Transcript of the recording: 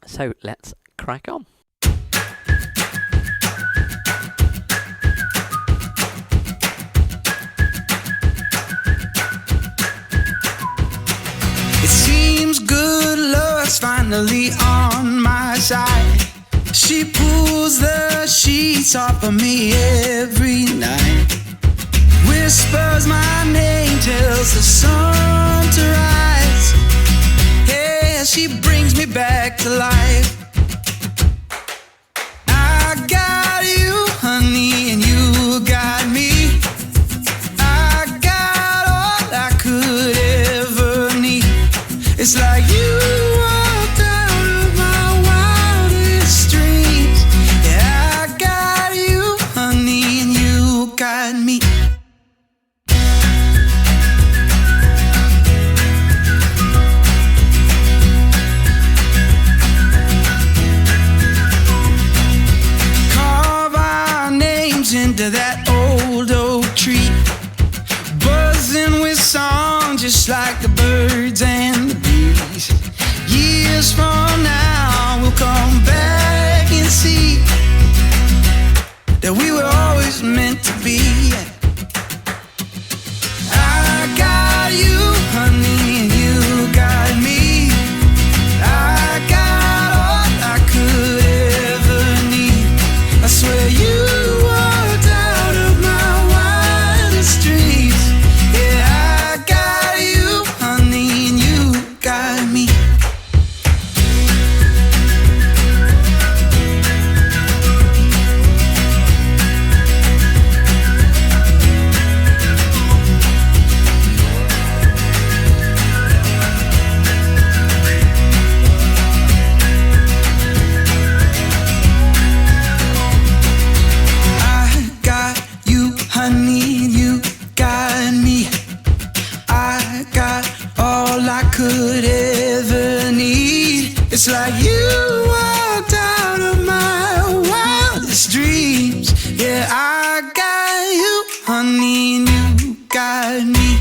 So let's crack on. It seems good luck's finally on my side. She pulls the sheets off of me every night. Whispers my name, tells the sun to rise. Yeah, she brings me back to life. I got you, honey, and you got me. I got all I could ever need. It's like you walked out of my wildest dreams. Yeah, I got you, honey, and you got me. Carve our names into that old oak tree, buzzing with song just like the birds and the bees. Years from now we'll come back and see that we were always meant to be. I got you, honey, and you got me. I got all I could ever need. I swear you walked out of my wildest dreams. Yeah, I got you, honey, and you got me. I got you, honey, and you got me. I got all I could ever need. It's like you walked out of my wildest dreams. Yeah, I got you, honey, and you got me.